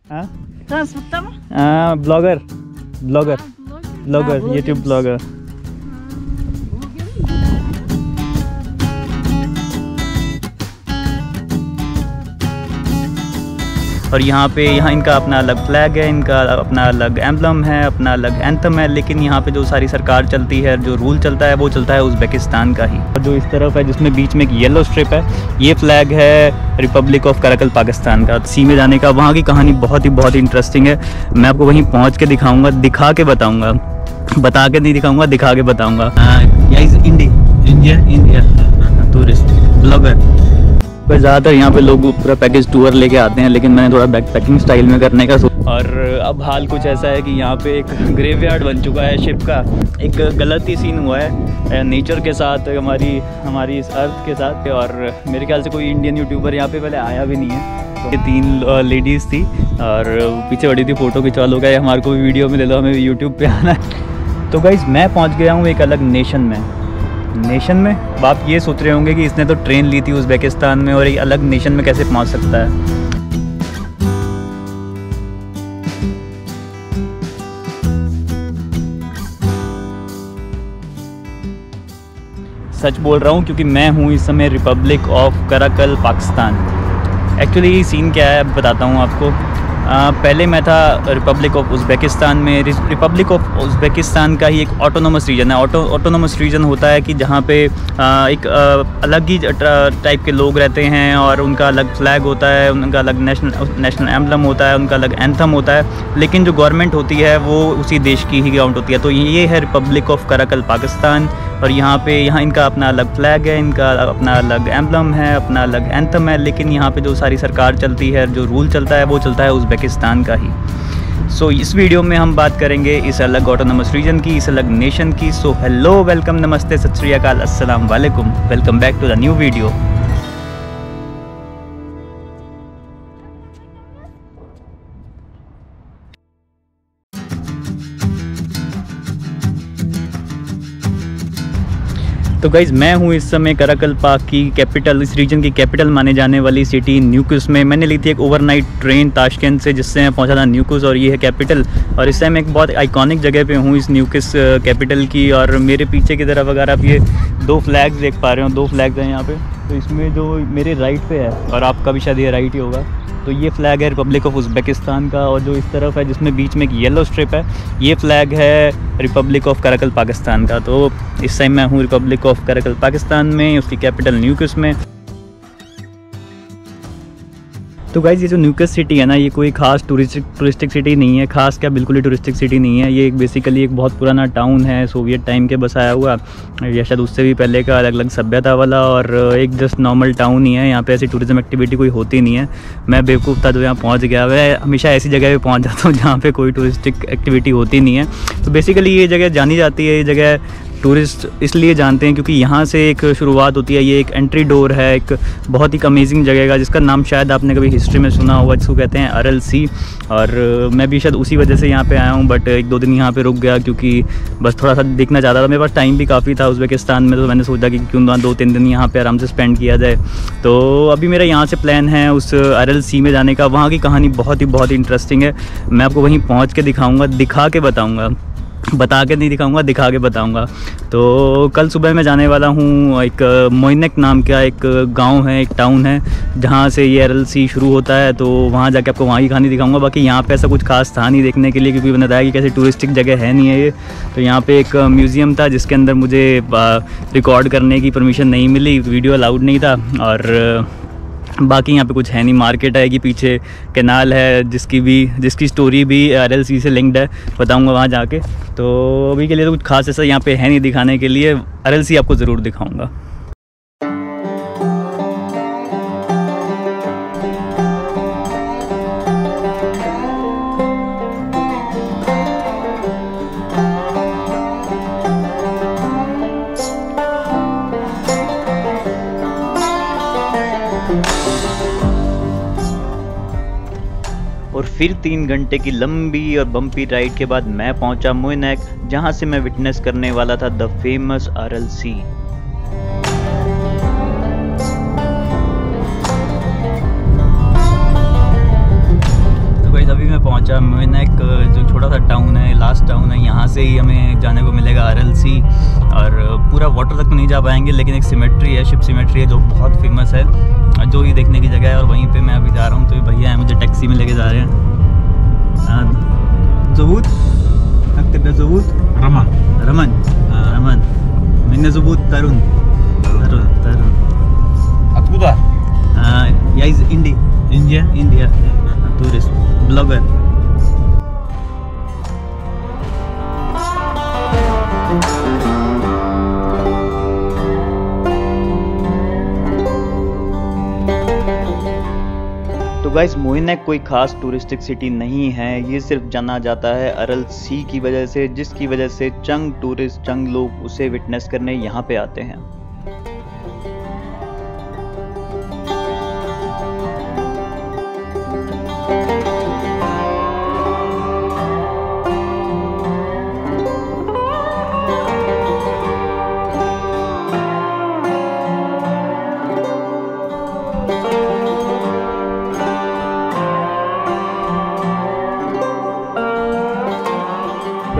हाँ Transportama? Blogger blogger Blogger? Blogger YouTube blogger. और यहाँ इनका अपना अलग फ्लैग है, इनका अपना अलग एम्बलम है, अपना अलग एंथम है, लेकिन यहाँ पे जो सारी सरकार चलती है, जो रूल चलता है, वो चलता है उज़्बेकिस्तान का ही। और जो इस तरफ है जिसमें बीच में एक येलो स्ट्रिप है, ये फ्लैग है रिपब्लिक ऑफ कराकल पाकिस्तान का। सी में जाने का वहाँ की कहानी बहुत ही इंटरेस्टिंग है। मैं आपको वहीं पहुँच के दिखाऊँगा, दिखा के बताऊँगा, बता के नहीं दिखाऊँगा, दिखा के बताऊँगा। India tourist blogger. पर ज़्यादातर यहाँ पे लोग पूरा पैकेज टूर लेके आते हैं, लेकिन मैंने थोड़ा बैकपैकिंग स्टाइल में करने का और अब हाल कुछ ऐसा है कि यहाँ पे एक ग्रेवयार्ड बन चुका है शिप का। एक गलत ही सीन हुआ है नेचर के साथ, हमारी इस अर्थ के साथ। और मेरे ख्याल से कोई इंडियन यूट्यूबर यहाँ पे पहले आया भी नहीं है। तो 3 लेडीज़ थी और पीछे बड़ी थी, फ़ोटो खिंचवा लो, गए हमारे को भी वीडियो में ले लो, हमें यूट्यूब पे आना है। तो गाइज़ मैं पहुँच गया हूँ एक अलग नेशन में। आप ये सोच रहे होंगे कि इसने तो ट्रेन ली थी उज़्बेकिस्तान में और एक अलग नेशन में कैसे पहुंच सकता है। सच बोल रहा हूँ क्योंकि मैं हूँ इस समय republic of Karakalpakstan. Actually scene क्या है बताता हूँ आपको। पहले मैं था रिपब्लिक ऑफ उज़्बेकिस्तान में। रिपब्लिक ऑफ उज़्बेकिस्तान का ही एक ऑटोनोमस रीजन है। ऑटोनोमस रीजन होता है कि जहाँ पे एक अलग ही टाइप के लोग रहते हैं और उनका अलग फ्लैग होता है, उनका अलग नेशनल एम्बलम होता है, उनका अलग एंथम होता है, लेकिन जो गवर्नमेंट होती है वो उसी देश की ही गवर्नमेंट होती है। तो ये है रिपब्लिक ऑफ कराकल पाकिस्तान। और यहाँ इनका अपना अलग फ्लैग है, इनका अपना अलग एम्बलम है, अपना अलग एंथम है, लेकिन यहाँ पे जो सारी सरकार चलती है, जो रूल चलता है, वो चलता है उज़्बेकिस्तान का ही। सो इस वीडियो में हम बात करेंगे इस अलग ऑटोनोमस रीजन की, इस अलग नेशन की। सो हेलो, वेलकम, नमस्ते, सत श्री अकाल, अस्सलाम वालेकुम, welcome back to the new video. तो गाइज़ मैं हूँ इस समय कराकल पाक की कैपिटल, इस रीजन की कैपिटल माने जाने वाली सिटी न्यूकुस में। मैंने ली थी एक ओवरनाइट ट्रेन ताशकंद से, जिससे मैं पहुँचा था न्यूकुस, और ये है कैपिटल। और इस टाइम एक बहुत आइकॉनिक जगह पे हूँ इस न्यूकुस कैपिटल की। और मेरे पीछे की तरफ अगर आप ये 2 फ्लैग्स देख पा रहे हो, 2 फ्लैग्स हैं यहाँ पे। तो इसमें जो मेरे राइट पे है, और आपका भी शायद ये राइट ही होगा, तो ये फ्लैग है रिपब्लिक ऑफ उज़्बेकिस्तान का। और जो इस तरफ है जिसमें बीच में एक येलो स्ट्रिप है, ये फ्लैग है रिपब्लिक ऑफ कराकल पाकिस्तान का। तो इस टाइम मैं हूँ रिपब्लिक ऑफ कराकल पाकिस्तान में, उसकी कैपिटल न्यूकुस में। तो गाइज़ ये जो न्यूकुस सिटी है ना, ये कोई खास टूरिस्टिक सिटी नहीं है। खास क्या, बिल्कुल ही टूरिस्टिक सिटी नहीं है। ये बेसिकली एक बहुत पुराना टाउन है, सोवियत टाइम के बसाया हुआ, या शायद उससे भी पहले का, अलग अलग सभ्यता वाला। और एक जस्ट नॉर्मल टाउन ही है। यहाँ पे ऐसी टूरिज्म एक्टिविटी कोई होती नहीं है। मैं बेवकूफ़ था जो यहाँ पहुँच गया। मैं हमेशा ऐसी जगह पे पहुँच जाता हूँ जहाँ पे कोई टूरिस्टिक एक्टिविटी होती नहीं है। तो बेसिकली ये जगह जानी जाती है। ये जगह टूरिस्ट इसलिए जानते हैं क्योंकि यहाँ से एक शुरुआत होती है। ये एक एंट्री डोर है एक बहुत ही अमेजिंग जगह का, जिसका नाम शायद आपने कभी हिस्ट्री में सुना होगा, जिसको कहते हैं अरल सी। और मैं भी शायद उसी वजह से यहाँ पे आया हूँ, बट 1-2 दिन यहाँ पे रुक गया क्योंकि बस थोड़ा सा देखना चाहता था। मेरे पास टाइम भी काफ़ी था उज़्बेकिस्तान में, तो मैंने सोचा कि क्यों ना 2-3 दिन यहाँ पे आराम से स्पेंड किया जाए। तो अभी मेरा यहाँ से प्लान है उस अरल सी में जाने का। वहाँ की कहानी बहुत ही इंटरेस्टिंग है। मैं आपको वहीं पहुँच के दिखाऊँगा, दिखा के बताऊँगा, बता के नहीं दिखाऊंगा, दिखा के बताऊंगा। तो कल सुबह मैं जाने वाला हूँ एक मोइनक नाम का एक गांव है, एक टाउन है, जहाँ से ये RLC शुरू होता है। तो वहाँ जाके आपको वहाँ की कहानी दिखाऊंगा। बाकी यहाँ पे ऐसा कुछ खास था नहीं देखने के लिए, क्योंकि मैंने बताया कि कैसे टूरिस्टिक जगह है नहीं है ये। तो यहाँ पे एक म्यूज़ियम था जिसके अंदर मुझे रिकॉर्ड करने की परमिशन नहीं मिली, वीडियो अलाउड नहीं था। और बाकी यहाँ पे कुछ है नहीं। मार्केट है कि पीछे कैनाल है जिसकी स्टोरी भी RLC से लिंक्ड है, बताऊँगा वहाँ जाके। तो अभी के लिए तो कुछ खास ऐसा यहाँ पे है नहीं दिखाने के लिए। RLC आपको ज़रूर दिखाऊँगा। और फिर 3 घंटे की लंबी और बम्पी राइड के बाद मैं पहुंचा मोइनक, जहां से मैं विटनेस करने वाला था द फेमस RLC। अभी मैं पहुंचा मोइनेक, जो छोटा सा टाउन है, लास्ट टाउन है। यहाँ से ही हमें जाने को मिलेगा RLC, और पूरा वाटर तक तो नहीं जा पाएंगे, लेकिन एक सिमेट्री है, शिप सिमेट्री है, जो बहुत फेमस है, जो ही देखने की जगह है। और वहीं पे मैं अभी जा रहा हूँ। तो ये भैया हैं, मुझे टैक्सी में लेके जा रहे हैं। ज़बूत ज़बूत रमन रमन रमन मैंने ज़बूत तरुण откуда या इज इंडिया टूरिस्ट ब्लॉगर। तो गाइस, मोइनेक कोई ख़ास टूरिस्टिक सिटी नहीं है। ये सिर्फ जाना जाता है RLC की वजह से, जिसकी वजह से चंग लोग उसे विटनेस करने यहाँ पे आते हैं।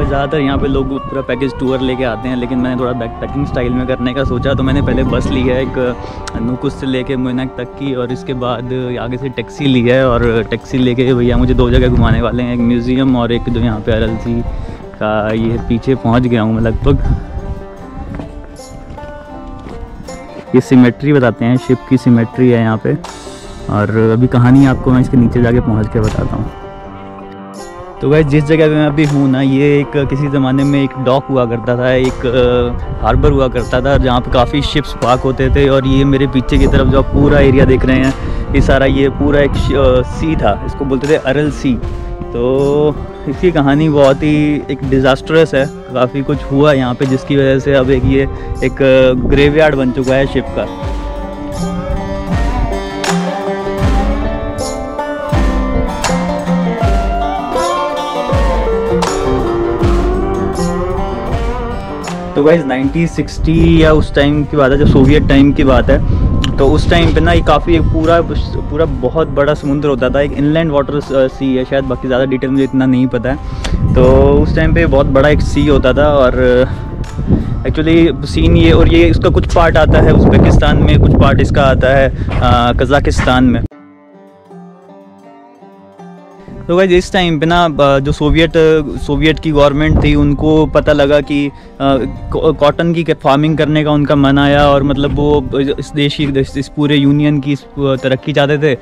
ज़्यादातर यहाँ पे लोग पूरा पैकेज टूर लेके आते हैं, लेकिन मैंने थोड़ा बैकपैकिंग स्टाइल में करने का सोचा। तो मैंने पहले बस ली है एक नुकुस से लेके मोइनेक तक की, और इसके बाद आगे से टैक्सी ली है। और टैक्सी लेके भैया मुझे 2 जगह घुमाने वाले हैं, एक म्यूज़ियम और एक जो यहाँ पे RLC का ये पीछे पहुँच गया हूँ मैं लगभग। ये सिमेट्री बताते हैं, शिप की सिमेट्री है यहाँ पे। और अभी कहानी आपको मैं इसके नीचे जाके पहुँच के बताता हूँ। तो गाइस, जिस जगह पे मैं अभी हूँ ना, ये एक किसी ज़माने में एक डॉक हुआ करता था, एक हार्बर हुआ करता था, जहाँ पे काफ़ी शिप्स पार्क होते थे। और ये मेरे पीछे की तरफ जो आप पूरा एरिया देख रहे हैं, ये सारा ये पूरा एक सी था, इसको बोलते थे RLC। तो इसकी कहानी बहुत ही एक डिज़ास्टरस है, काफ़ी कुछ हुआ यहाँ पे, जिसकी वजह से अब ये एक ग्रेवयार्ड बन चुका है शिप का। तो गाइस 1960 या उस टाइम की बात है, जब सोवियत टाइम की बात है। तो उस टाइम पे ना ये काफ़ी पूरा बहुत बड़ा समुद्र होता था, एक इनलैंड वाटर सी है शायद, बाकी ज़्यादा डिटेल मुझे इतना नहीं पता है। तो उस टाइम पे बहुत बड़ा एक सी होता था। और एक्चुअली सीन ये, और ये इसका कुछ पार्ट आता है उज़्बेकिस्तान में, कुछ पार्ट इसका आता है कज़ाकिस्तान में। तो गाइस, इस टाइम पे ना जो सोवियत की गवर्नमेंट थी, उनको पता लगा कि कॉटन की फार्मिंग करने का उनका मन आया। और मतलब वो इस देश की, इस पूरे यूनियन की तरक्की चाहते थे।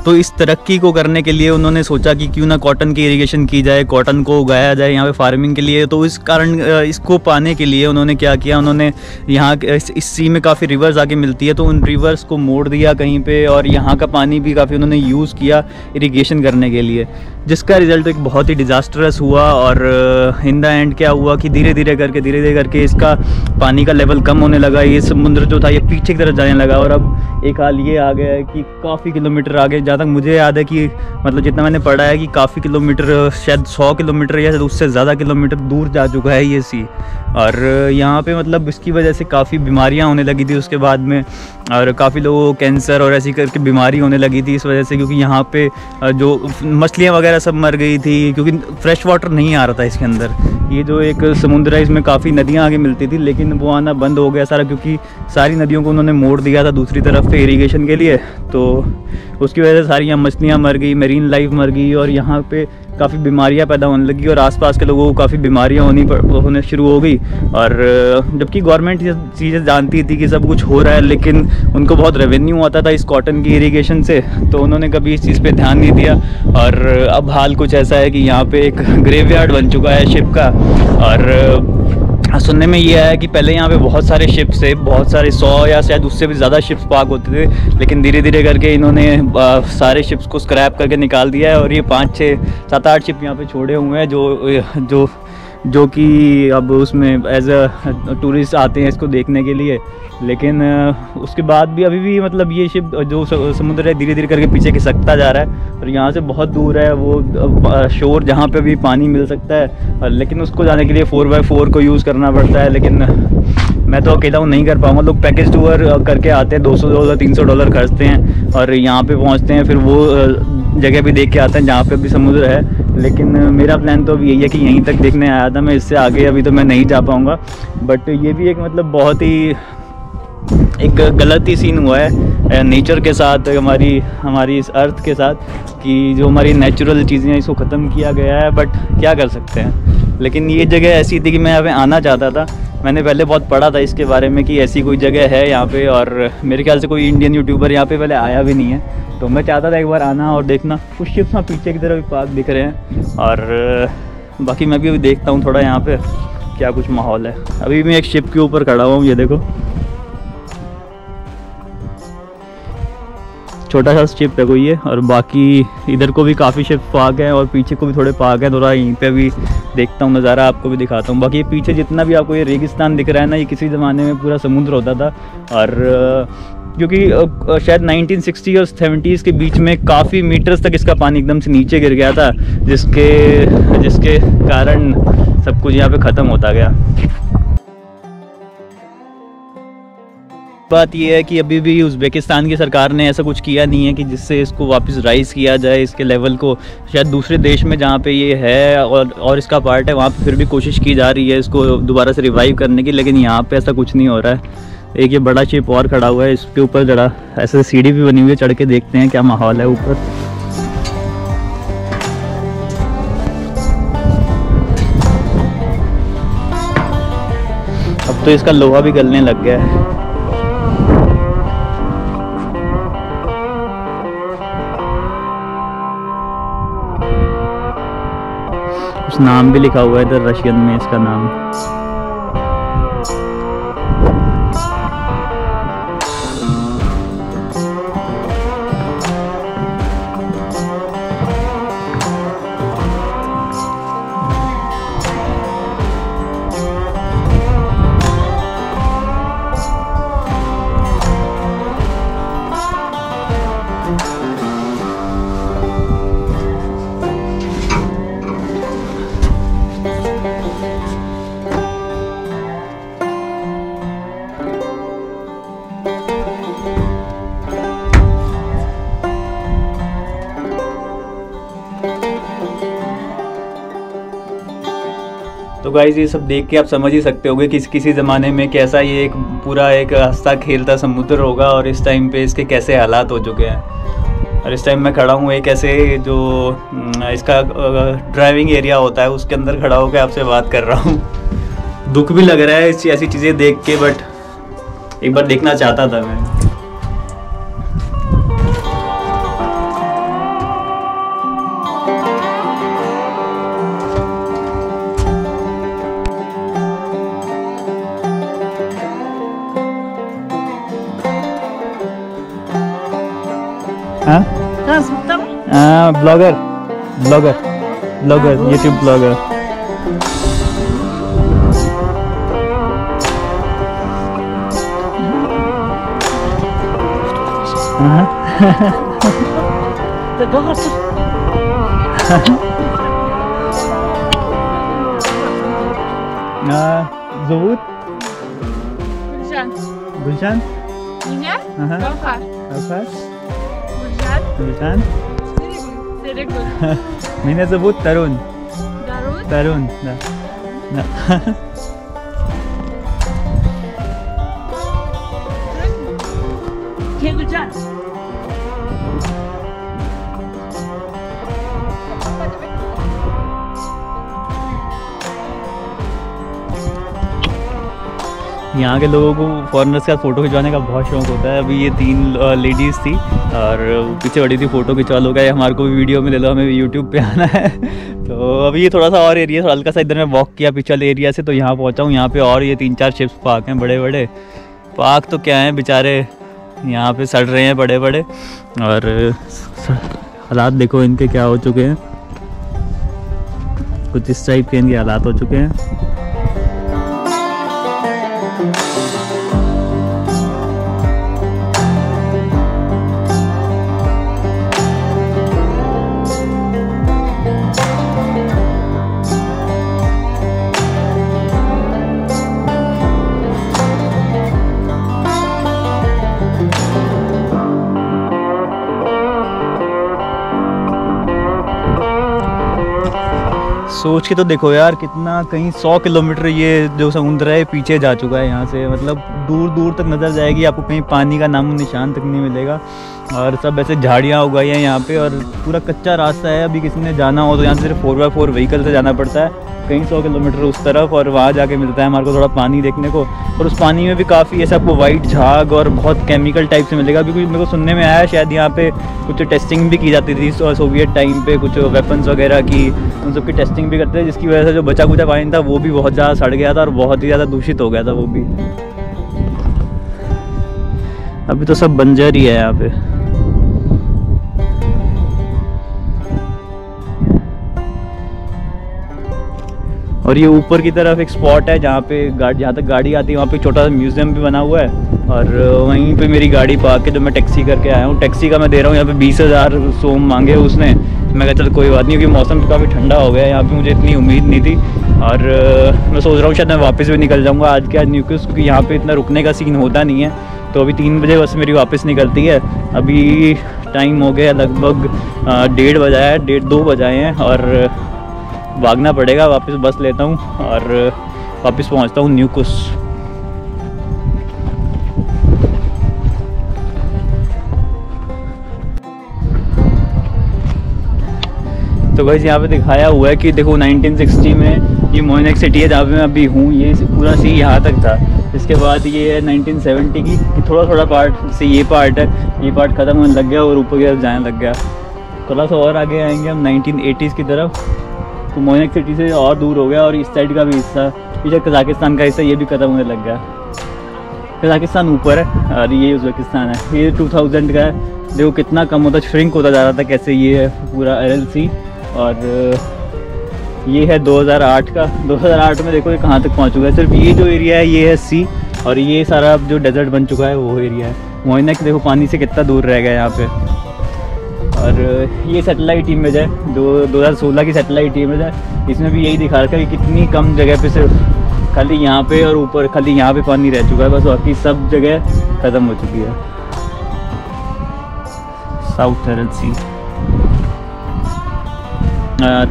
तो इस तरक्की को करने के लिए उन्होंने सोचा कि क्यों ना कॉटन की इरिगेशन की जाए, कॉटन को उगाया जाए यहाँ पे फार्मिंग के लिए। तो इस कारण इसको पाने के लिए उन्होंने क्या किया, उन्होंने यहाँ इस सी में काफ़ी रिवर्स आके मिलती है, तो उन रिवर्स को मोड़ दिया कहीं पे, और यहाँ का पानी भी काफ़ी उन्होंने यूज़ किया इरिगेशन करने के लिए, जिसका रिज़ल्ट एक बहुत ही डिज़ास्टरस हुआ। और इन द एंड क्या हुआ कि धीरे धीरे करके इसका पानी का लेवल कम होने लगा। ये समुद्र जो था ये पीछे की तरफ जाने लगा। और अब एक हाल ये आ गया है कि काफ़ी किलोमीटर आगे, जहाँ तक मुझे याद है कि मतलब जितना मैंने पढ़ा है कि काफ़ी किलोमीटर, शायद 100 किलोमीटर या शायद उससे ज़्यादा किलोमीटर दूर जा चुका है ये सी। और यहाँ पे मतलब इसकी वजह से काफ़ी बीमारियाँ होने लगी थी उसके बाद में, और काफ़ी लोगों को कैंसर और ऐसी करके बीमारी होने लगी थी इस वजह से, क्योंकि यहाँ पे जो मछलियाँ वगैरह सब मर गई थी, क्योंकि फ्रेश वाटर नहीं आ रहा था इसके अंदर। ये जो एक समुद्र है, इसमें काफ़ी नदियाँ आगे मिलती थी, लेकिन वो आना बंद हो गया सारा, क्योंकि सारी नदियों को उन्होंने मोड़ दिया था दूसरी तरफ से इरीगेशन के लिए। तो उसकी वजह से सारी यहाँ मछलियाँ मर गई, मेरीन लाइफ मर गई, और यहाँ पे काफ़ी बीमारियाँ पैदा होने लगी, और आसपास के लोगों को काफ़ी बीमारियाँ होने शुरू हो गई। और जबकि गवर्नमेंट ये चीज़ें जानती थी कि सब कुछ हो रहा है, लेकिन उनको बहुत रेवेन्यू आता था इस कॉटन की इरीगेशन से, तो उन्होंने कभी इस चीज़ पे ध्यान नहीं दिया। और अब हाल कुछ ऐसा है कि यहाँ पे एक ग्रेवयार्ड बन चुका है शिप का। और सुनने में ये आया कि पहले यहाँ पे बहुत सारे शिप्स थे, बहुत सारे 100 या शायद उससे भी ज़्यादा शिप्स पार्क होते थे, लेकिन धीरे धीरे करके इन्होंने सारे शिप्स को स्क्रैप करके निकाल दिया है। और ये 5, 6, 7, 8 शिप यहाँ पे छोड़े हुए हैं, जो कि अब उसमें एज अ टूरिस्ट आते हैं इसको देखने के लिए। लेकिन उसके बाद भी अभी भी मतलब ये शिप जो समुद्र है धीरे धीरे करके पीछे खिसकता जा रहा है, और यहाँ से बहुत दूर है वो शोर जहाँ पे भी पानी मिल सकता है, लेकिन उसको जाने के लिए 4x4 को यूज़ करना पड़ता है। लेकिन मैं तो अकेला हूँ, नहीं कर पाऊँगा। लोग पैकेज टूर करके आते हैं, $200 $300 खर्चते हैं और यहाँ पे पहुँचते हैं, फिर वो जगह भी देख के आते हैं जहाँ पे भी समुद्र है। लेकिन मेरा प्लान तो अभी यही है कि यहीं तक देखने आया था मैं, इससे आगे अभी तो मैं नहीं जा पाऊँगा। बट ये भी एक मतलब बहुत ही एक गलत ही सीन हुआ है नेचर के साथ, हमारी इस अर्थ के साथ, कि जो हमारी नेचुरल चीज़ें हैं इसको ख़त्म किया गया है। बट क्या कर सकते हैं। लेकिन ये जगह ऐसी थी कि मैं यहाँ पे आना चाहता था। मैंने पहले बहुत पढ़ा था इसके बारे में कि ऐसी कोई जगह है यहाँ पे, और मेरे ख्याल से कोई इंडियन यूट्यूबर यहाँ पे पहले आया भी नहीं है। तो मैं चाहता था एक बार आना और देखना। कुछ शिप्स वहाँ पीछे की तरफ पार्क दिख रहे हैं, और बाकी मैं भी अभी देखता हूँ थोड़ा यहाँ पे क्या कुछ माहौल है। अभी मैं एक शिप के ऊपर खड़ा हुआ हूँ, ये देखो छोटा सा शिप है कोई ये, और बाकी इधर को भी काफ़ी शिप पार्क है और पीछे को भी थोड़े पार्क है। थोड़ा यहीं पे भी देखता हूँ, नज़ारा आपको भी दिखाता हूँ। बाकी ये पीछे जितना भी आपको ये रेगिस्तान दिख रहा है ना, ये किसी ज़माने में पूरा समुद्र होता था। और क्योंकि शायद 1960 और 70s के बीच में काफ़ी मीटर्स तक इसका पानी एकदम से नीचे गिर गया था, जिसके कारण सब कुछ यहाँ पे ख़त्म होता गया। बात यह है कि अभी भी उज़्बेकिस्तान की सरकार ने ऐसा कुछ किया नहीं है कि जिससे इसको वापस राइज़ किया जाए, इसके लेवल को। शायद दूसरे देश में जहाँ पे ये है और इसका पार्ट है, वहाँ पे फिर भी कोशिश की जा रही है इसको दोबारा से रिवाइव करने की, लेकिन यहाँ पे ऐसा कुछ नहीं हो रहा है। एक ये बड़ा शिप और खड़ा हुआ है, इसके ऊपर जरा ऐसे सीढ़ी भी बनी हुई है, चढ़ के देखते हैं क्या माहौल है ऊपर। अब तो इसका लोहा भी गलने लग गया है। कुछ नाम भी लिखा हुआ है इधर रशियन में इसका नाम। तो गाइज़ ये सब देख के आप समझ ही सकते होगे कि किसी ज़माने में कैसा ये एक पूरा एक हंसता खेलता समुद्र होगा, और इस टाइम पे इसके कैसे हालात हो चुके हैं। और इस टाइम मैं खड़ा हूँ एक ऐसे जो इसका ड्राइविंग एरिया होता है उसके अंदर खड़ा होकर आपसे बात कर रहा हूँ। दुख भी लग रहा है ऐसी चीज़ें देख के, बट एक बार देखना चाहता था मैं। Blogger YouTube blogger. Зовут? Гульжан. Меня? Гаухар. Гульжан. Серегуль. Меня зовут Тарун. Тарун, да. Гульжан. यहाँ के लोगों को फॉरेनर्स का फ़ोटो खिंचवाने का बहुत शौक होता है। अभी ये 3 लेडीज़ थी और पीछे बड़ी थी, फ़ोटो खिंचवा लो, क्या हमारे को भी वीडियो में ले लो, हमें भी यूट्यूब पे आना है। तो अभी ये थोड़ा सा और एरिया, हल्का सा इधर मैं वॉक किया पीछे वाले एरिया से, तो यहाँ पहुँचा हूँ। यहाँ पे और ये 3-4 शिप्स पार्क हैं, बड़े बड़े पार्क। तो क्या हैं बेचारे यहाँ पे सड़ रहे हैं बड़े बड़े, और हालात देखो इनके क्या हो चुके हैं। कुछ इस टाइप के इनके हालात हो चुके हैं। सोच के तो देखो यार, कितना कहीं 100 किलोमीटर ये जो समुद्र है पीछे जा चुका है यहाँ से। मतलब दूर दूर तक नज़र जाएगी आपको, कहीं पानी का नामो निशान तक नहीं मिलेगा। और सब ऐसे झाड़ियाँ उगाई हैं यहाँ पे, और पूरा कच्चा रास्ता है। अभी किसी ने जाना हो तो यहाँ से सिर्फ 4x4 व्हीकल से जाना पड़ता है कहीं 100 किलोमीटर उस तरफ, और वहाँ जाके मिलता है हमारे को थोड़ा पानी देखने को। और उस पानी में भी काफ़ी ऐसा आपको वाइट झाग और बहुत केमिकल टाइप से मिलेगा, क्योंकि मेरे को सुनने में आया शायद यहाँ पे कुछ टेस्टिंग भी की जाती थी सोवियत टाइम पे, कुछ वेपन्स वगैरह की, उन सब की टेस्टिंग भी करते थे, जिसकी वजह से जो बचा कुचा पानी था वो भी बहुत ज़्यादा सड़ गया था और बहुत ही ज़्यादा दूषित हो गया था वो भी। अभी तो सब बंजर ही है यहाँ पे। और ये ऊपर की तरफ एक स्पॉट है जहाँ पे जहाँ तक गाड़ी आती है वहाँ पे छोटा सा म्यूज़ियम भी बना हुआ है, और वहीं पे मेरी गाड़ी पार्क के जो मैं टैक्सी करके आया हूँ। टैक्सी का मैं दे रहा हूँ यहाँ पे 20,000 सोम मांगे उसने। मैं कहा चल कोई बात नहीं, क्योंकि मौसम तो काफ़ी ठंडा हो गया है यहाँ पे, मुझे इतनी उम्मीद नहीं थी। और मैं सोच रहा हूँ शायद मैं वापस भी निकल जाऊँगा आज के आज न्यूक्लियस, क्योंकि यहाँ पर इतना रुकने का सीन होता नहीं है। तो अभी 3 बजे बस मेरी वापस निकलती है। अभी टाइम हो गया लगभग 1:30 बजा है, 1:30-2 बजाए हैं, और भागना पड़ेगा। वापस बस लेता हूँ और वापस पहुँचता हूँ न्यूकुस। तो गाइस यहाँ पे दिखाया हुआ है कि देखो 1960 में ये मोइनेक सिटी है जहाँ पे मैं अभी हूँ, ये पूरा सी यहाँ तक था। इसके बाद ये है 1970 की, थोड़ा थोड़ा पार्ट से ये पार्ट है, ये पार्ट ख़त्म होने लग गया और ऊपर की तरफ जाने लग गया। थोड़ा सा और आगे आएंगे हम 1980s की तरफ, तो मोइनेक सिटी से और दूर हो गया। और इस साइड का भी हिस्सा, ये कज़ाकिस्तान का हिस्सा, ये भी ख़त्म होने लग गया। कज़ाकिस्तान ऊपर है और ये उज़्बेकिस्तान है। ये 2000 का है, देखो कितना कम होता, श्रिंक होता जा रहा था कैसे। ये है पूरा LLC, और ये है 2008 का। 2008 में देखो ये कहाँ तक पहुँच चुका है। सिर्फ ये जो एरिया है ये है सी, और ये सारा अब जो डेजर्ट बन चुका है वो एरिया है। मोइनेक देखो पानी से कितना दूर रह गया यहाँ पे। और ये सैटेलाइट इमेज है जो 2016 की सैटेलाइट इमेज है। इसमें भी यही दिखा रखा है कि कितनी कम जगह पे सिर्फ खाली यहाँ पे और ऊपर खाली यहाँ पे पानी रह चुका है, बस बाकी सब जगह ख़त्म हो चुकी है। South LLC।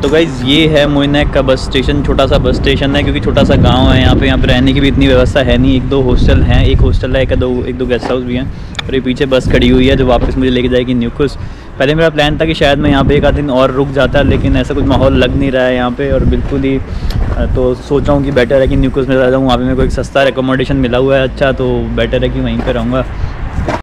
तो गाइज़ ये है मोइनेक का बस स्टेशन। छोटा सा बस स्टेशन है क्योंकि छोटा सा गांव है यहाँ पे रहने की भी इतनी व्यवस्था है नहीं। 1-2 हॉस्टल हैं, एक हॉस्टल है, एक दो गेस्ट हाउस भी हैं, और ये पीछे बस खड़ी हुई है जो वापस मुझे लेके जाएगी न्यूकुस। पहले मेरा प्लान था कि शायद मैं यहाँ पे 1 आध दिन और रुक जाता, लेकिन ऐसा कुछ माहौल लग नहीं रहा है यहाँ पे, और बिल्कुल ही तो सोच रहा हूँ कि बेटर है कि न्यूकुस में रह जाऊँ। वहाँ पे मेरे को एक सस्ता एकोमोडेशन मिला हुआ है अच्छा, तो बेटर है कि वहीं पर रहूँगा।